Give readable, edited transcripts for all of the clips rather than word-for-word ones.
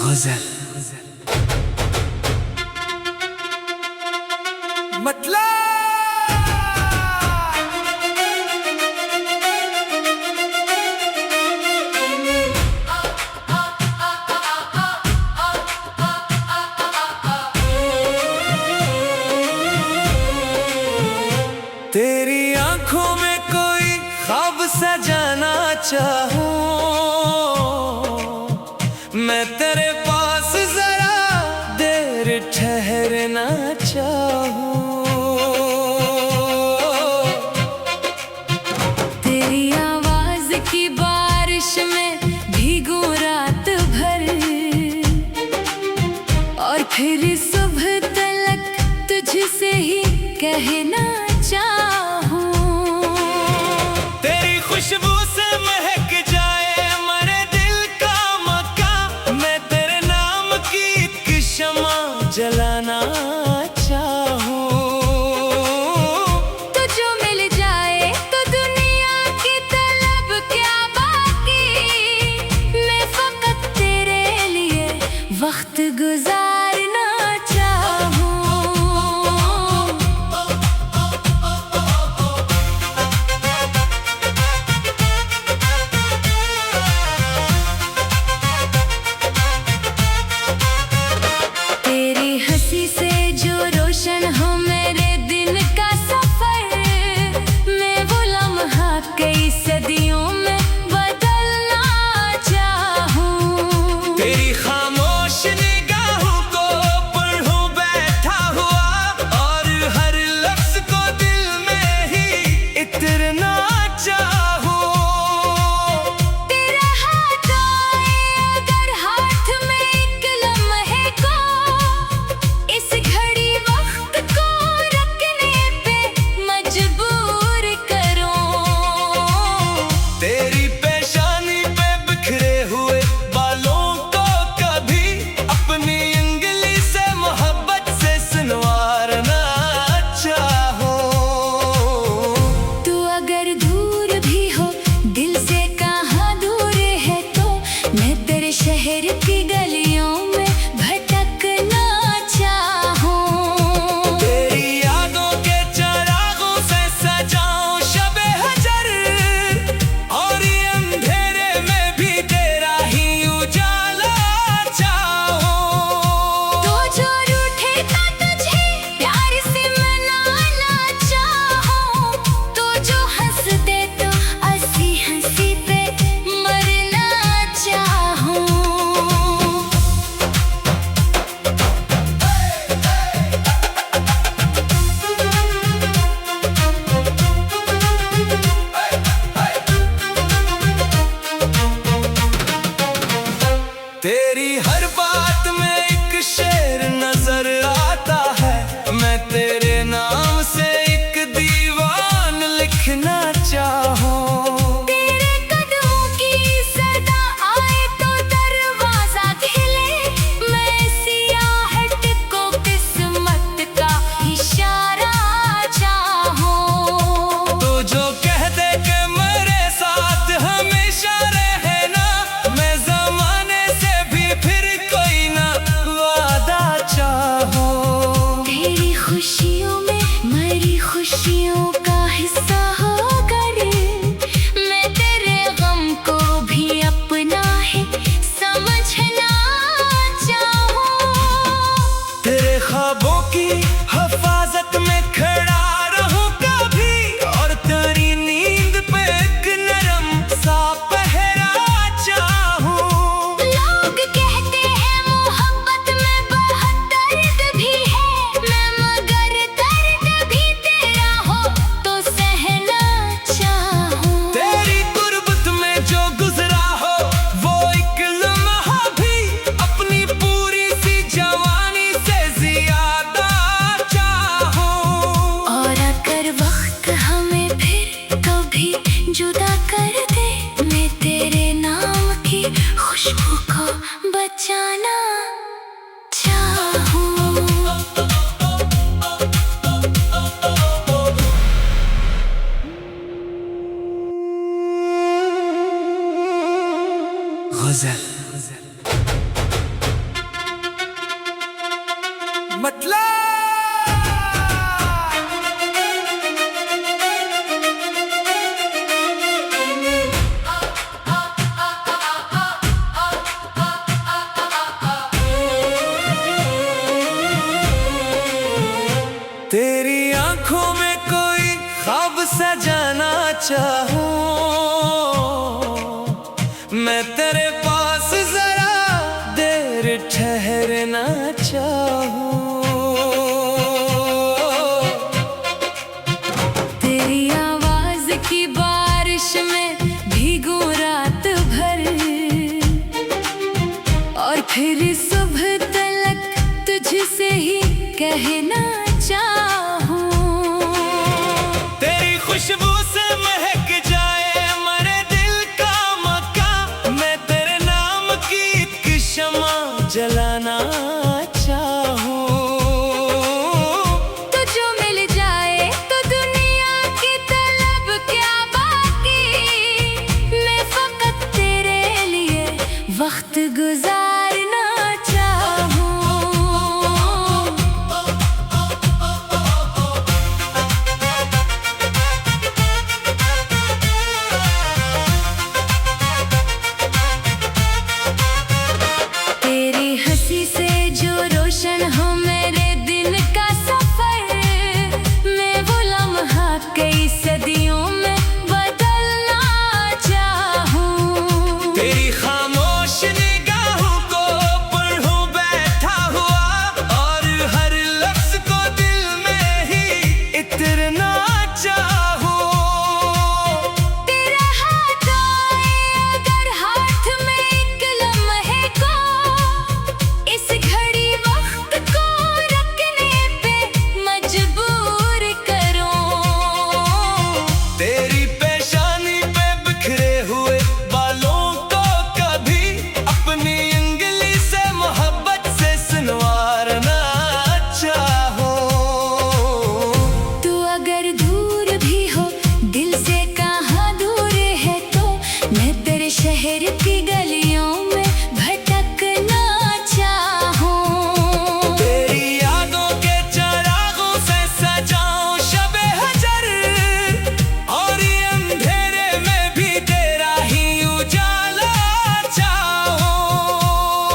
गजल मतलब तेरी आंखों में कोई ख्वाब सजाना चाहूं, मैं तेरे पास जरा देर ठहरना चाहूं। तेरी आवाज की बारिश में भीगूं रात भर, और फिर सुबह तलक तुझसे ही कहना चाहूं। तेरी खुशबू से महक जाए मेरे दिल का मकान, मैं तेरे नाम की एक शम्मा जलाना चाहूं। तो जो मिल जाए तो दुनिया की तलब क्या बाकी, मैं फकत तेरे लिए वक्त गुजारना चाहूं। तेरी हंसी से जो रोशन हो मेरे दिन का सफर, मैं वो लम्हा कई सदियों में बदलना चाहूं। तेरी खामोश निगाहों को पढ़ूं बैठा हुआ, और हर लफ्ज को दिल में ही इतरना चाहूं। तेरा हाथ आए अगर हाथ में एक लम्हे को, इस घड़ी वक्त को रखने पे मजबूर करो। तेरी पेशानी पे बिखरे हुए बालों को कभी अपनी उंगली से मोहब्बत से सुनवारना चाहूं। तू अगर दूर भी हो दिल से कहाँ दूर है, तो मैं तेरे शहर की गलियों में भटकना चाहूं। तेरी यादों के चरागों से सजाऊं शबे हजर, और ये अंधेरे में भी तेरा ही उजाला चाहूं। तो जो रूठे का तुझे प्यार से मनाना चाहूं, तो जो हंस दे तो हंसी हंसी पे मरना चाहूं। तेरी हर बात में एक शेर नजर आता है, मैं तेरे नाम से एक दीवान लिखना चाहूं। तेरे कदमों की सदा आए तो दरवाजा खिले, मैं सियाहट को किस्मत का इशारा चाहूं। तो जो कह दे कि मेरे साथ हमेशा रहना, मैं जमाने से भी फिर कोई ना वादा चाहूं। तेरी खुशियों में मेरी खुशियों का हिस्सा होकर, मैं तेरे गम को भी अपना ही समझना चाहूं। तेरे ख्वाबों की हिफाजत में खड़ा रहूं कभी, और तेरी नींद पे एक नरम सा पहरा चाहूं। लोग कहते हैं मोहब्बत में बहुत दर्द भी है, मैं मगर दर्द भी तेरा हो तो सहना चाहूं। तेरी गुर्बत में जो गुजरा हो वो एक लम्हा भी अपनी पूरी सी जवानी से ज्यादा चाहूं। और अगर वक्त हमें फिर कभी जुदा कर दे, मैं तेरे नाम की खुशबू को बचाना चाहूं। गजल चाहूं, मैं तेरे पास जरा देर ठहरना चाहूं। तेरी आवाज की बारिश में भीगूं रात भर, और फिर सुबह तलक तुझसे ही कहना चाहूं। तेरी खुशबू से महक जाए मेरे दिल का मकान, मैं तेरे नाम की एक शम्मा जलाना चाहूं। तो जो मिल जाए तो दुनिया की तलब क्या बाकी, मैं फकत तेरे लिए वक्त गुजारना चाहूं। तेरी हंसी से जो रोशन हो मेरे दिन का सफर, मैं वो लम्हा कई सदियों में बदलना चाहूं। तेरी खामोश निगाहों को पढ़ूं बैठा हुआ, और हर लफ्ज को दिल में ही इतरना चाहूं। तेरा हाथ आए अगर हाथ में एक लम्हे को, इस घड़ी वक्त को रखने पे मजबूर करो। तेरी पेशानी पे बिखरे हुए बालों को कभी अपनी उंगली से मोहब्बत से सुनवारना चाहूं। तू अगर दूर भी हो दिल से कहाँ दूर है, तो मैं तेरे शहर की गलियों में भटकना चाहूं। तेरी यादों के चरागों से सजाऊं शबे हजर, और ये अंधेरे में भी तेरा ही उजाला चाहूं।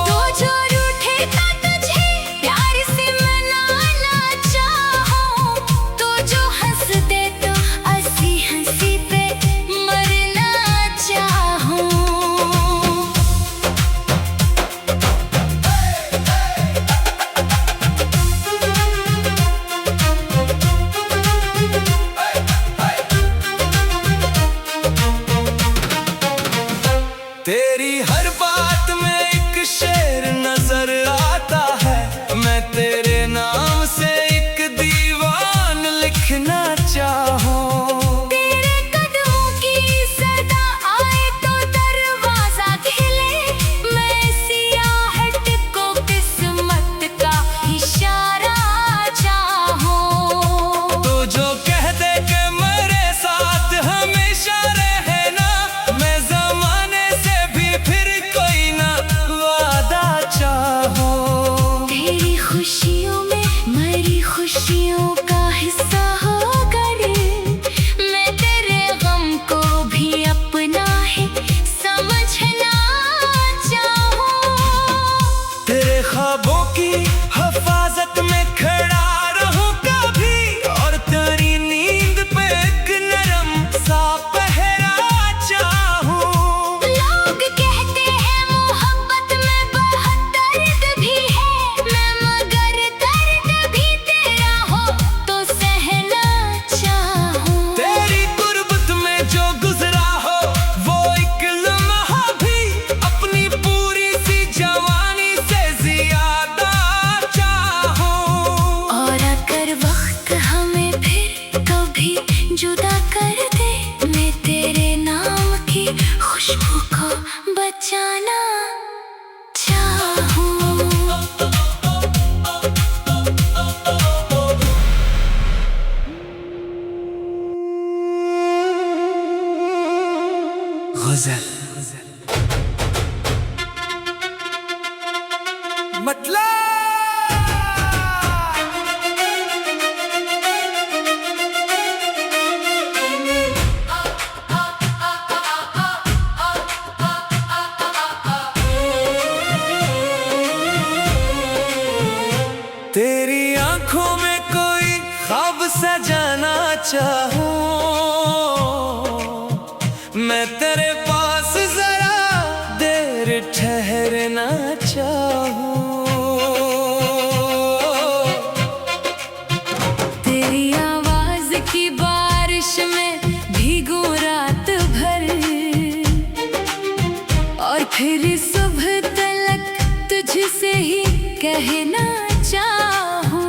तो जो रूठे का तुझे प्यार से मनाना चाहूं, तो जो हंस दे तो हंसी हंसी पे मरना चाहूं। तेरी हर बात में एक शेर नजर आता है, मैं तेरे नाम से एक दीवान लिखना चाहूं। तेरे कदमों की सदा आए तो दरवाजा खिले, मैं सियाहट को किस्मत का इशारा चाहूं। तो जो कह दे कि मेरे साथ हमेशा रहना, मैं जमाने से भी फिर कोई ना वादा चाहूं। तेरी खुशियों में मेरी खुशियों का हिस्सा होकर, मैं तेरे गम को भी अपना ही समझना चाहूं। तेरे ख्वाबों की हिफाजत में खड़ा रहूं कभी, और तेरी नींद पे एक नरम सा पहरा चाहूं। लोग कहते हैं मोहब्बत में बहुत दर्द भी है, मैं मगर दर्द भी तेरा हो तो सहना चाहूं। तेरी गुर्बत में जो गुजरा हो वो एक लम्हा भी अपनी पूरी सी जवानी से ज्यादा चाहूं। और अगर वक्त हमें फिर कभी जुदा कर दे, मैं तेरे नाम की खुशबू को बचाना चाहूं। गजल मतलब तेरी आंखों में कोई ख्वाब सजाना चाहूं, मैं तेरे पास जरा देर ठहरना चाहूं। तेरी आवाज की बारिश में भीगूं रात भर, और फिर सुबह तलक तुझसे ही कहना चाहूं।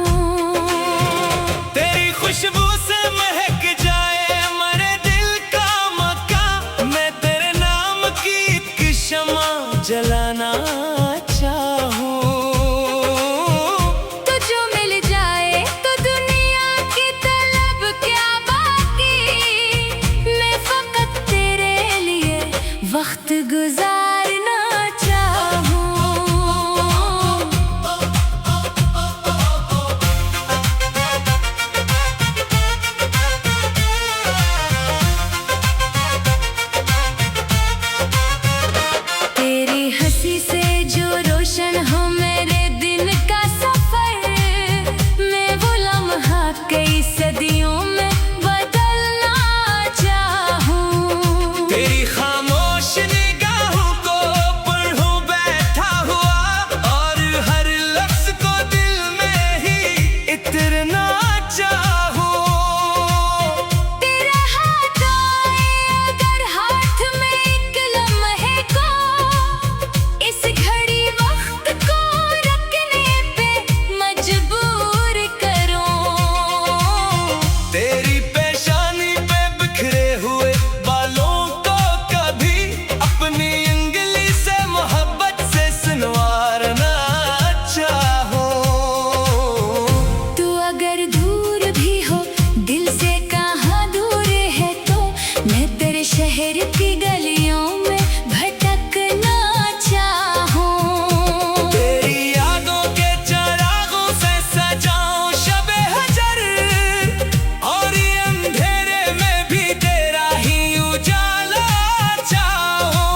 तेरी खुशबू से महक जाए मेरे दिल का मकान, मैं तेरे नाम की एक शमा जलाना चाहूं। तो जो मिल जाए तो दुनिया की तलब क्या बाकी, मैं फकत तेरे लिए वक्त गुजारना चाहूं। तेरी हंसी से जो रोशन हो मेरे दिन का सफर, मैं वो लम्हा कई सदियों में बदलना चाहूं। तेरी खामोश निगाहों को पढ़ूं बैठा हुआ, और हर लफ्ज को दिल में ही इतरना चाहूं। तेरा हाथ आए अगर हाथ में एक लम्हे को, इस घड़ी वक्त को रखने पे मजबूर करो। तेरी पेशानी पे बिखरे हुए बालों को कभी अपनी उंगली से मोहब्बत से सुनवारना चाहो। तू अगर दूर भी हो दिल से कहाँ दूर है, तो मैं तेरे शहर की गलियों में भटकना चाहूं। तेरी यादों के चरागों से सजाऊं शबे हजर, और ये अंधेरे में भी तेरा ही उजाला चाहूं।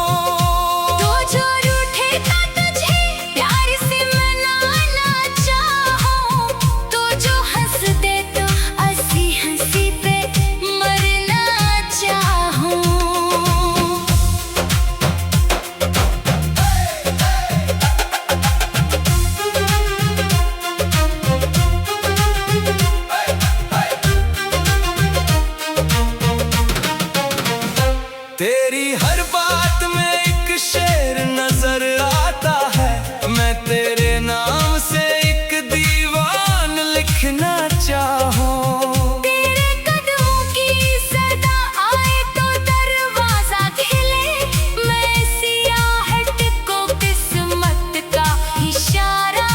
तो जो रूठेगा तुझे प्यार से मनाना चाहूं, तो जो हंस दे तो हंसी हंसी पे मरना चाहूं। तेरी हर बात में एक शेर नजर आता है, मैं तेरे नाम से एक दीवान लिखना चाहूं। तेरे कदमों की सदा आए तो दरवाजा खिले, मैं सियाहट को किस्मत का इशारा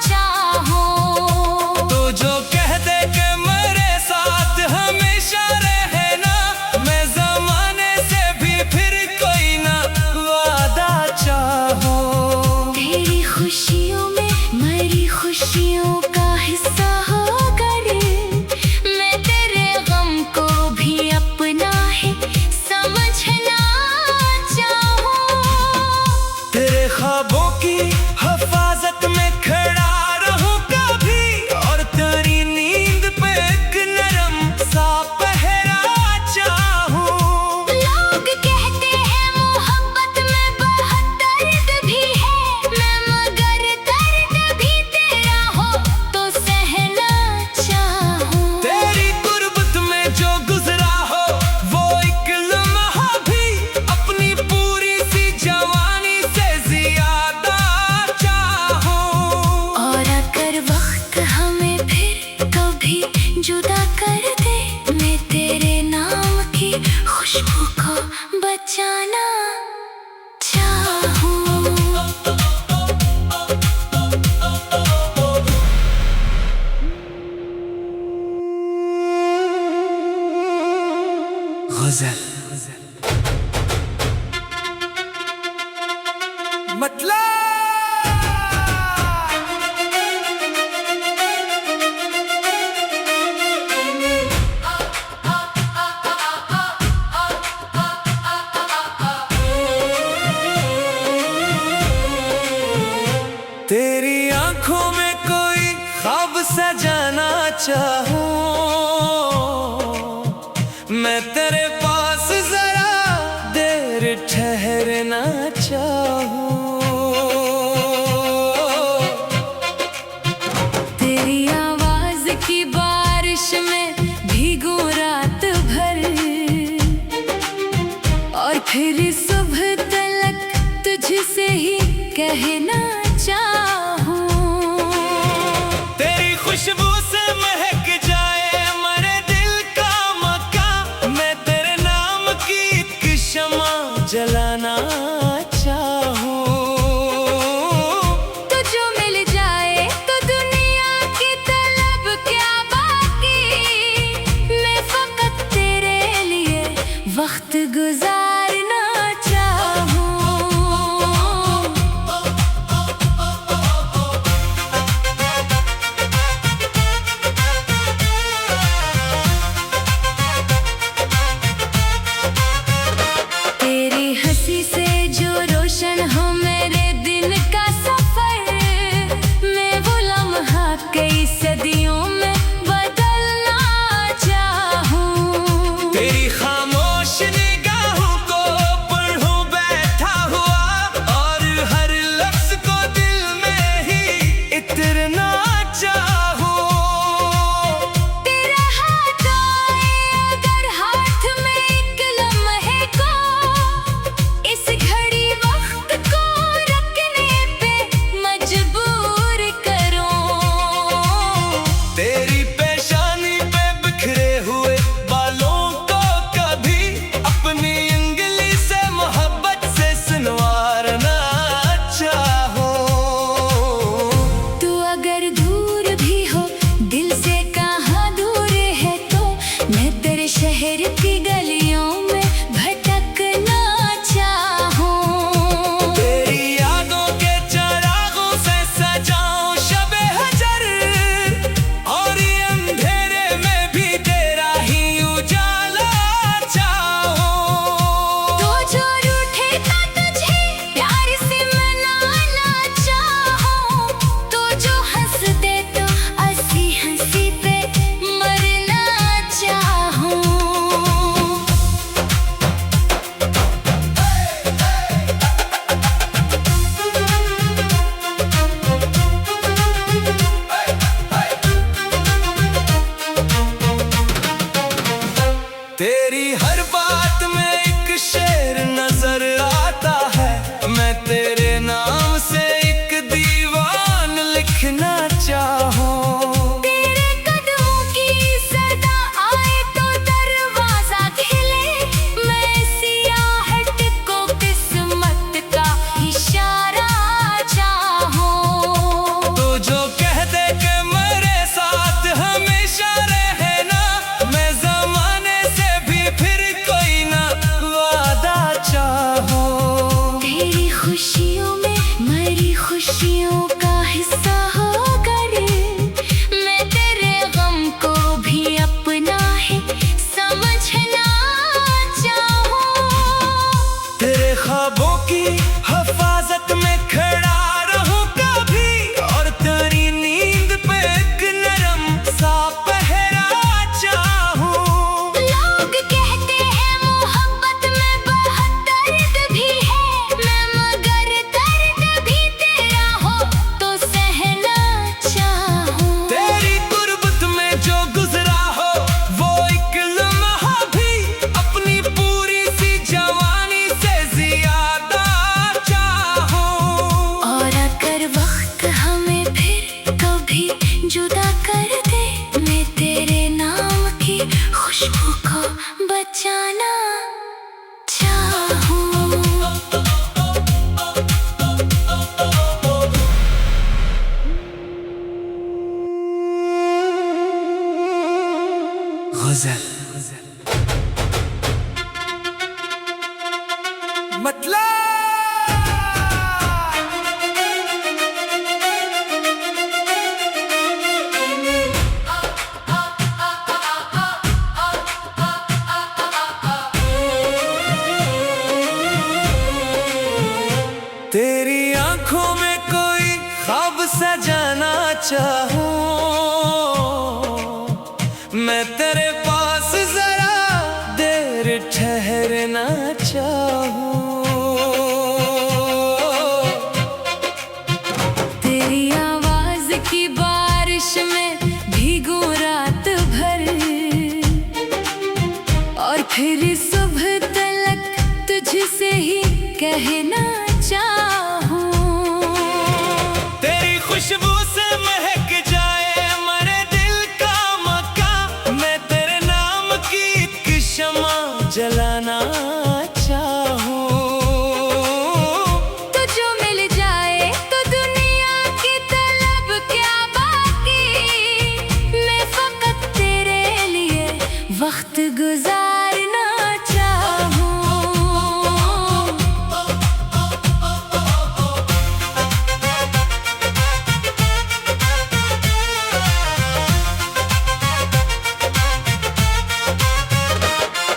चाहूं। तो जो कह दे कि मेरे साथ हमेशा रहना, मैं जमाने से भी फिर कोई ना वादा चाहूं। तेरी खुशियों में मेरी खुशियों का हिस्सा होकर, मैं तेरे गम को भी अपना ही समझना चाहूं। तेरे ख्वाबों की हिफाजत में खड़ा रहूं कभी, और तेरी नींद पे एक नरम सा पहरा चाहूं। लोग कहते हैं मोहब्बत में बहुत दर्द भी है, मैं मगर दर्द भी तेरा हो तो सहना चाहूं। तेरी गुर्बत में जो गुजरा हो वो एक लम्हा भी अपनी पूरी सी जवानी से ज्यादा चाहूं। और अगर वक्त हमें फिर कभी जुदा कर दे, मैं तेरे नाम की खुशबू को बचाना चाहूं। गजल मतलब तेरी आंखों में कोई ख्वाब सजाना चाहूं, मैं तेरे पास जरा ठहरना चाहूं। तेरी आवाज की बारिश में भीगूं रात भर, और फिर सुबह तलक तुझसे ही कहना चाहूं। तेरी खुशबू से महक जाए मेरे दिल का मकान, मैं तेरे नाम की एक शम्मा जलाना चाहूं। तो जो मिल जाए तो दुनिया की तलब क्या बाकी, मैं फकत तेरे लिए वक्त गुजारना चाहूं। तेरी हंसी से जो रोशन हो मेरे दिन का सफर, मैं वो लम्हा कई सदियों में बदलना चाहूं। तेरी खामोश निगाहों को पढ़ूं बैठा हुआ, और हर लफ्ज को दिल में ही इतरना चाहूं। तेरा हाथ आए अगर हाथ में एक लम्हे को, इस घड़ी वक्त को रखने पे मजबूर करो। तेरी पेशानी पे बिखरे हुए बालों को कभी अपनी उंगली से मोहब्बत से सुनवारना चाहूं। तू अगर दूर भी हो दिल से कहाँ दूर है, तो मैं तेरे शहर की गलियों में भटकना चाहूं। तेरी यादों के चरागों से सजाऊं शबे हजर, और ये अंधेरे में भी तेरा ही उजाला चाहूं। तो जो रूठेगा तुझे प्यार से मनाना चाहूं, तो जो हंस दे तो हंसी हंसी पे मरना चाहूं। तेरी हर बात में एक शेर नजर आता है, मैं तेरे नाम से एक दीवान लिखना चाहूं। तेरे कदमों की सदा आए तो दरवाजा खिले, मैं सियाहट को किस्मत का इशारा चाहूं। तो जो कह दे कि मेरे साथ हमेशा रहना, मैं जमाने से भी फिर कोई ना वादा चाहूं। तेरी खुशियों में मेरी खुशियों का हिस्सा होकर, मैं तेरे गम को भी अपना ही समझना चाहूं। तेरे ख्वाबों की हिफाजत में खड़ा रहूं कभी, और तेरी नींद पे एक नरम सा पहरा चाहूं। लोग कहते हैं मोहब्बत में बहुत दर्द भी है, मैं मगर दर्द भी तेरा हो तो सहना चाहूं। तेरी गुर्बत में जो गुजरा हो वो एक लम्हा भी अपनी पूरी सी जवानी से ज्यादा चाहूं। और अगर वक्त हमें फिर कभी जुदा कर दे, मैं तेरे नाम की खुशबू को बचाना चाहूं। गजल मतलब तेरी आंखों में कोई ख्वाब सजाना चाहूं, मैं तेरे पास जरा देर ठहरना चाहूं। कहना चाहूं। तेरी खुशबू से महक जाए मेरे दिल का मकान, मैं तेरे नाम की एक शम्मा जलाना चाहूं। तो जो मिल जाए तो दुनिया की तलब क्या बाकी, मैं फकत तेरे लिए वक्त गुजारना चाहूं।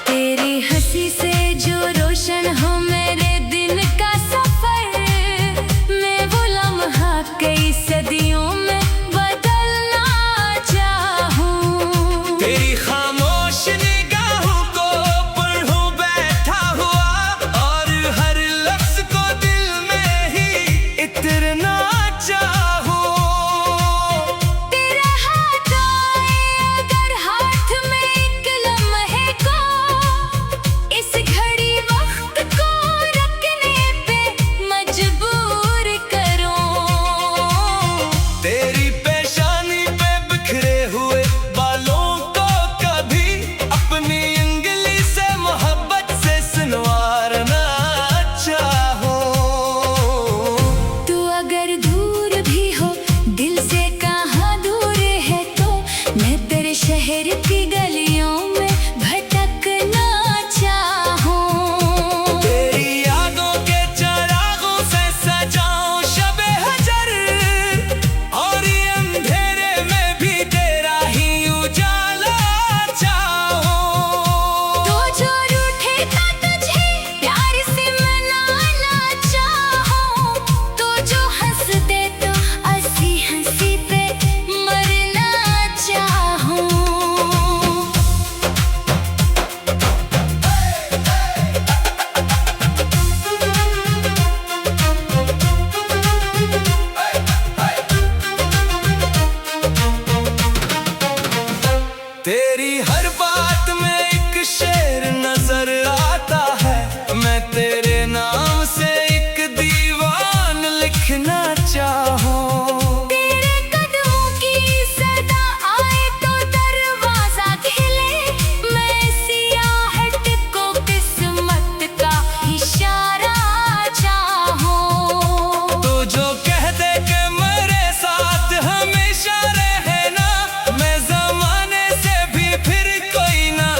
तेरी हंसी से जो रोशन हो मेरे दिन का सफर, मैं वो लम्हा कई सदियों में बदलना चाहूं। तेरी खामोश निगाहों को पढ़ूं बैठा हुआ, और हर लफ्ज को दिल में ही इतरना चाहूं। तेरा हाथ आए अगर हाथ में एक लम्हे को, इस घड़ी वक्त को रखने पे मजबूर करो। तेरी पेशानी पे बिखरे हुए बालों को कभी अपनी उंगली से मोहब्बत से सुनवारना चाहूं। तू अगर दूर भी हो दिल से कहाँ दूर है, तो मैं तेरे शहर की गलियों में भटकना चाहूं। तेरी यादों के चरागों से सजाऊं शबे हजर, और ये अंधेरे में भी तेरा ही उजाला चाहूं। तो जो रूठे ता तुझे प्यार से मनाना चाहूं, तो जो हंस दे तो हंसी हंसी पे मरना चाहूं। तेरी हर बात में एक शेर नजर आता है, मैं तेरे नाम से एक दीवान लिखना चाहूं। तेरे कदमों की सदा आए तो दरवाजा खिले, मैं सियाहट को किस्मत का इशारा चाहूं। तो जो कह दे कि मेरे साथ हमेशा रहना, मैं जमाने से भी फिर कोई ना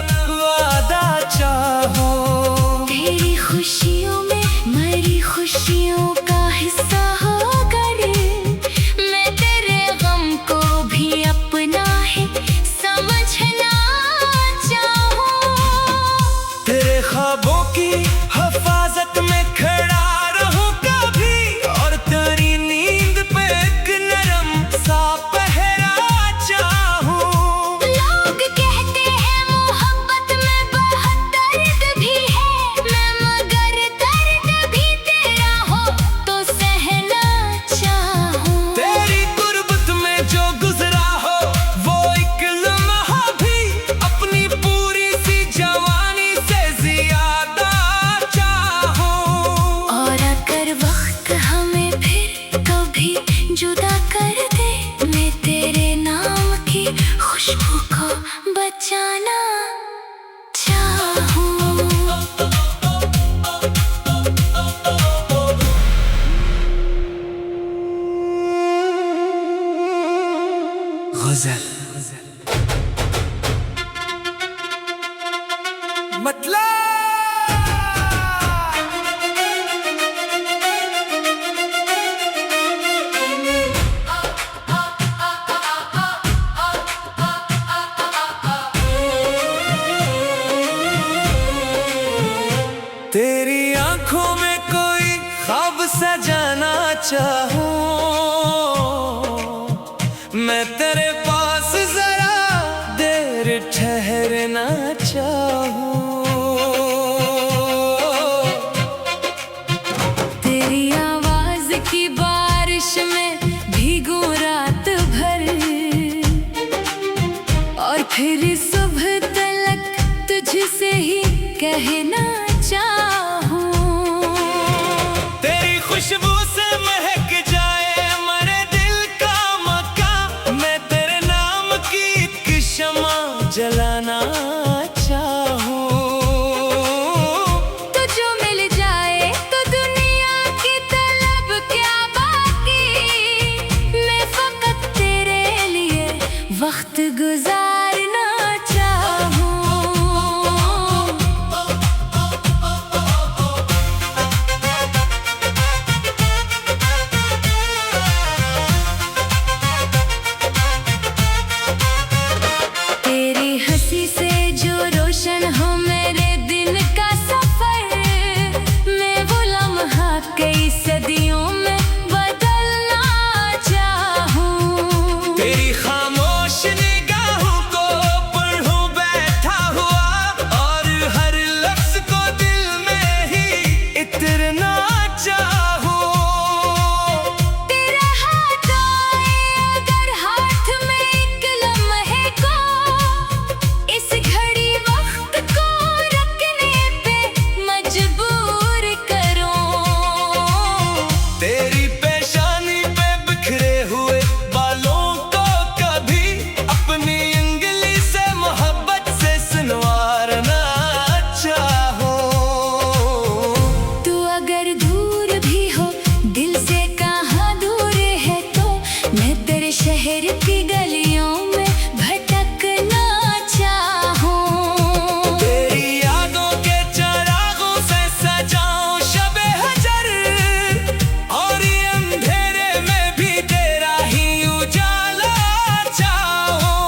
वादा चाहूं। तेरी खुशियों में मेरी खुशियों का हिस्सा होकर, मैं तेरे गम को भी अपना ही समझना चाहूं। तेरे ख्वाबों की हिफाजत में खड़ा रहूं कभी, और तेरी नींद पे एक नरम सा पहरा चाहूं। लोग कहते हैं मोहब्बत में बहुत दर्द भी है, मैं मगर दर्द भी तेरा हो तो सहना चाहूं। तेरी गुर्बत में जो गुजरा हो वो एक लम्हा भी अपनी पूरी सी जवानी से ज्यादा चाहूं। और अगर वक्त हमें फिर कभी जुदा कर दे, मैं तेरे नाम की खुशबू को बचाना चाहूं। गजल मतलब तेरी आंखों में कोई ख्वाब सजाना चाहूं, मैं तेरे पास जरा देर ठहरना चाहूं। तेरी आवाज की बारिश में भीगूं रात भर, और फिर सुबह तलक तुझसे ही कहना चाहूं। खुशबू से महक जाए मेरे दिल का मकान। मैं तेरे नाम की एक शम्मा जलाना चाहूं। तो जो मिल जाए तो दुनिया की तलब क्या बाकी, मैं फकत तेरे लिए वक्त गुजारना चाहूं। तेरी हंसी से जो रोशन हो मेरे दिन का सफर, मैं वो लम्हा कई सदियों में बदलना चाहूं। तेरी खामोश निगाहों को पढ़ूं बैठा हुआ, और हर लफ्ज को दिल में ही इतरना चाहूं। तेरा हाथ आए अगर हाथ में एक लम्हे को, इस घड़ी वक्त को रखने पे मजबूर करो। तेरी पेशानी पे बिखरे हुए बालों को कभी अपनी उंगली से मोहब्बत से सुनवारना चाहूं। तू अगर दूर भी हो दिल से कहाँ दूर है, तो मैं तेरे शहर की गलियों में भटकना चाहूं। तेरी यादों के चरागों से सजाऊं शबे हजर, और ये अंधेरे में भी तेरा ही उजाला चाहूं।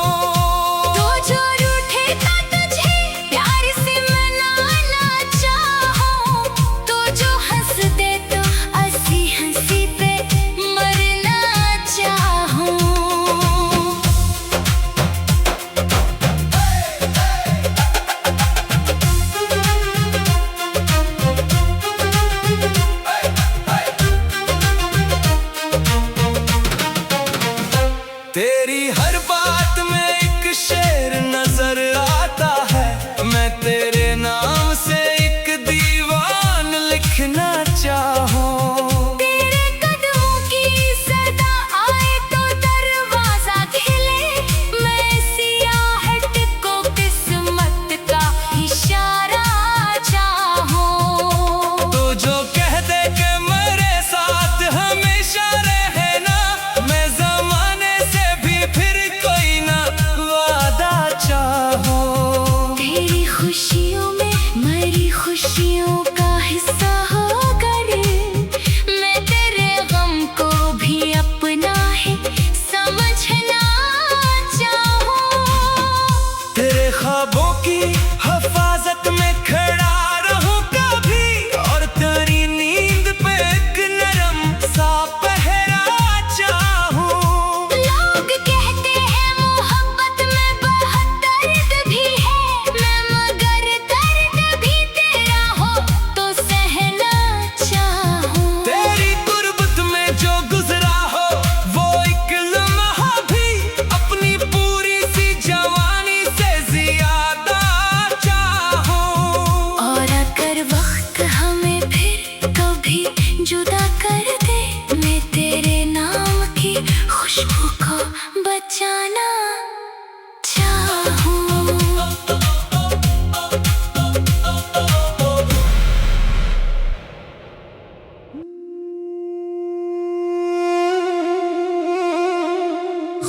तो जो रूठेगा तुझे प्यार से मनाना चाहूं, तो जो हंस दे तो हंसी हंसी पे मरना चाहूं। तेरी हर बात में एक शेर नजर आता है, मैं तेरे नाम से एक दीवान लिखना चाहूं। तेरे कदमों की सदा आए तो दरवाजा खिले, मैं सियाहट को किस्मत का इशारा चाहूं। तो जो कह दे कि मेरे साथ हमेशा रहना, मैं जमाने से भी फिर कोई ना वादा चाहूं। तेरी खुशियों में मेरी खुशियों का हिस्सा होकर, मैं तेरे गम को भी अपना ही समझना चाहूं। तेरे ख्वाबों की हिफाजत में खड़ा रहूं कभी, और तेरी नींद पे एक नरम सा पहरा चाहूं। लोग कहते हैं मोहब्बत में बहुत दर्द भी है, मैं मगर दर्द भी तेरा हो तो सहना चाहूं। तेरी गुर्बत में जो गुजरा हो वो एक लम्हा भी अपनी पूरी सी जवानी से ज्यादा चाहूं। और अगर वक्त हमें फिर कभी जुदा कर दे, मैं तेरे नाम की खुशबू को बचाना चाहूं।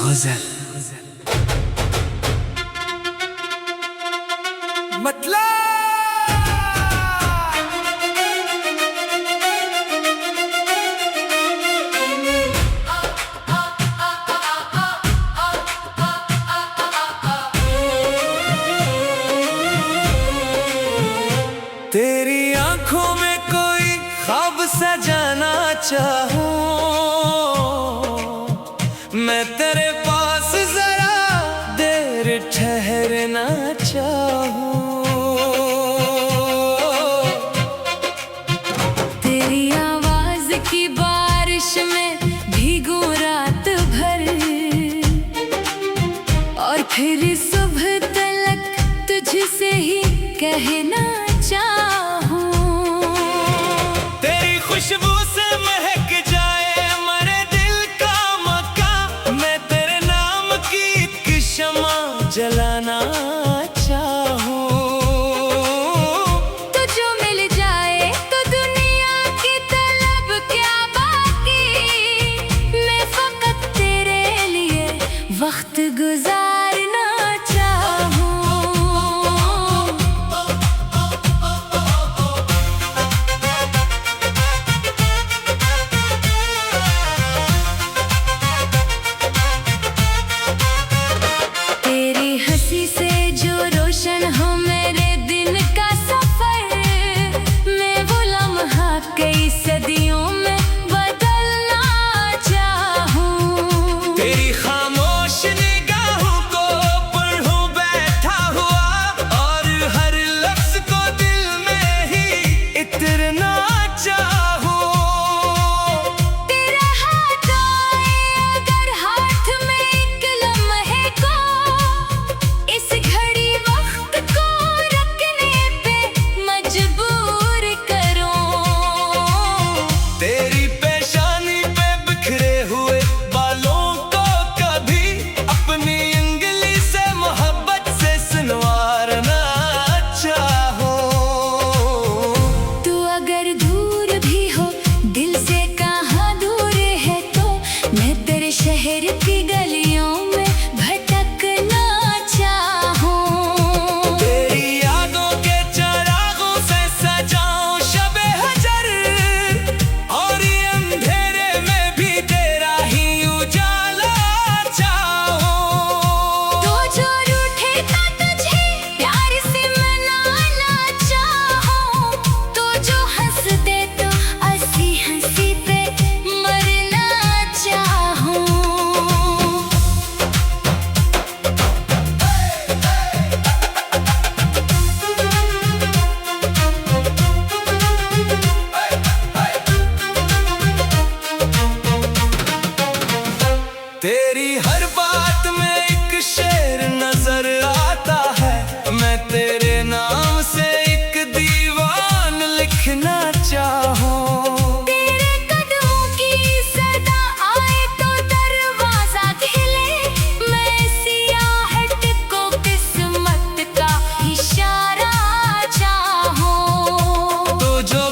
गजल मतलब तेरी आंखों में कोई ख्वाब सजाना चाहूं, मैं तेरे पास जरा देर ठहरना चाहूं। तेरी आवाज की बारिश में भीगूं रात भर, और फिर सुबह तलक तुझसे ही कहना चाहूं। तेरी खुशबू से मैं बिखरना चाहूं। तेरा हाथ आए अगर हाथ में एक लम्हे को, इस घड़ी वक्त को रखने पे मजबूर करूं। तेरी पेशानी पे बिखरे हुए बालों को कभी अपनी उंगली से मोहब्बत से सुनवारना चाहूं। तू अगर दूर भी हो दिल से कहाँ दूर है, तो मैं तेरे शहर की गलियों में भटकना चाहूं। तेरी यादों के चरागों से सजाऊं शबे हजर, और ये अंधेरे में भी तेरा ही उजाला चाहूं। तो जो रूठे ता तुझे प्यार से मनाना चाहूं, तो जो हंस दे तो हंसी हंसी पे मरना चाहूं। तेरी हर बात में एक शेर नजर आता है, मैं तेरे नाम से एक दीवान लिखना चाहूं। तेरे कदमों की सदा आए तो दरवाजा खिले, मैं सियाहट को किस्मत का इशारा चाहूं। तो जो